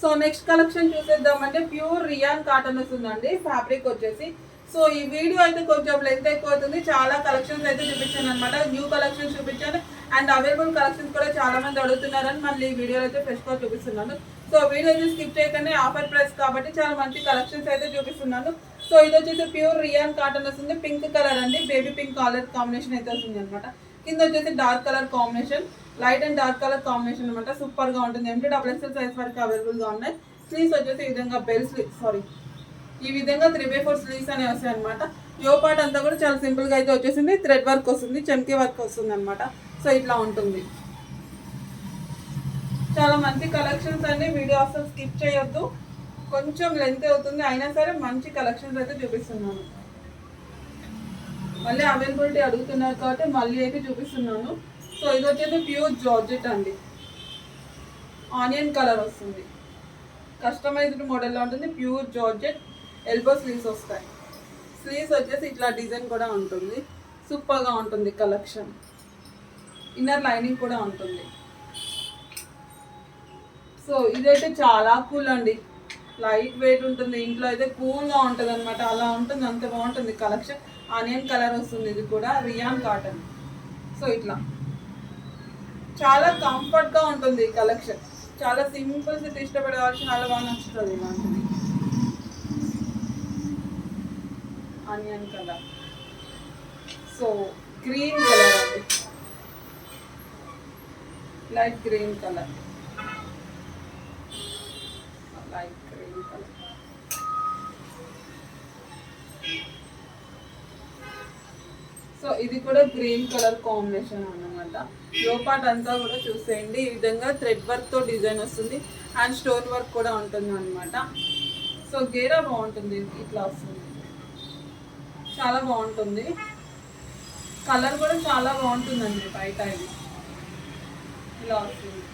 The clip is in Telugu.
సో నెక్స్ట్ కలెక్షన్ చూసేద్దామంటే ప్యూర్ రియాన్ కాటన్ వస్తుందండి ఫ్యాబ్రిక్ వచ్చేసి. సో ఈ వీడియో అయితే కొంచెం లెంత్ ఎక్కువ అవుతుంది, చాలా కలెక్షన్స్ అయితే చూపించాను అనమాట. న్యూ కలెక్షన్స్ చూపించాను అండ్ అవైలబుల్ కలెక్షన్స్ కూడా చాలా మంది అడుగుతున్నారని మళ్ళీ ఈ వీడియోలో అయితే ఫ్రెష్గా చూపిస్తున్నాను. సో వీడియో అయితే స్కిప్ చేయకుండా ఆఫర్ ప్రైస్ కాబట్టి చాలా మంచి కలెక్షన్స్ అయితే చూపిస్తున్నాను. సో ఇది వచ్చేసి ప్యూర్ రియాన్ కాటన్ వస్తుంది, పింక్ కలర్ అండి, బేబీ పింక్ కలర్ కాంబినేషన్ అయితే వస్తుంది అనమాట. కింద వచ్చేసి dark colour combination, light and dark colour combination అనమాట. సూపర్ గా ఉంటుంది. MT XXL సైజ్ వరకు అవైలబుల్ గా ఉన్నాయి. స్లీవ్స్ వచ్చేసి ఈ విధంగా ఈ విధంగా 3/4 స్లీవ్స్ అనేవి వస్తాయి అనమాట. యో పార్ట్ అంతా కూడా చాలా సింపుల్ గా అయితే వచ్చేసింది. థ్రెడ్ వర్క్ వస్తుంది, చమ్కీ వర్క్ వస్తుంది అనమాట. సో ఇట్లా ఉంటుంది. చాలా మంచి కలెక్షన్స్ అండి, వీడియో అసలు స్కిప్ చేయొద్దు, కొంచెం లెంత్ అవుతుంది అయినా సరే మంచి కలెక్షన్స్ అయితే చూపిస్తున్నాను. మళ్ళీ అవైలబిలిటీ అడుగుతున్నారు కాబట్టి మళ్ళీ అయితే చూపిస్తున్నాను. సో ఇది వచ్చేసి ప్యూర్ జార్జెట్ అండి, ఆనియన్ కలర్ వస్తుంది, కస్టమైజ్డ్ మోడల్లో ఉంటుంది. ప్యూర్ జార్జెట్, ఎల్బో స్లీవ్స్ వస్తాయి. స్లీవ్స్ వచ్చేసి ఇట్లా డిజైన్ కూడా ఉంటుంది, సూపర్గా ఉంటుంది కలెక్షన్. ఇన్నర్ లైనింగ్ కూడా ఉంటుంది. సో ఇదైతే చాలా కూల్ అండి, లైట్ వెయిట్ ఉంటుంది, ఇంట్లో అయితే కూల్గా ఉంటుంది అనమాట. అలా ఉంటుంది, అంత బాగుంటుంది కలెక్షన్. ఆనియన్ కలర్ వస్తుంది, ఇది కూడా రియాన్ కాటన్. సో ఇట్లా చాలా కంఫర్ట్గా ఉంటుంది ఈ కలెక్షన్. చాలా సింపుల్ సిటీ ఇష్టపడే వాళ్ళు చాలా బాగా నచ్చుతుంది ఇలాంటిది. Onion colour, so green colour అండి, light green colour, light green colour. So ఇది కూడా గ్రీన్ కలర్ కాంబినేషన్ అన్నమాట. యో పార్ట్ అంతా కూడా చూసేయండి, ఈ విధంగా థ్రెడ్ వర్క్తో డిజైన్ వస్తుంది అండ్ స్టోన్ వర్క్ కూడా ఉంటుంది అనమాట. సో గేరా బాగుంటుంది, ఇట్లా వస్తుంది, చాలా బాగుంటుంది. కలర్ కూడా చాలా బాగుంటుందండి, బయట ఇది ఇలా వస్తుంది.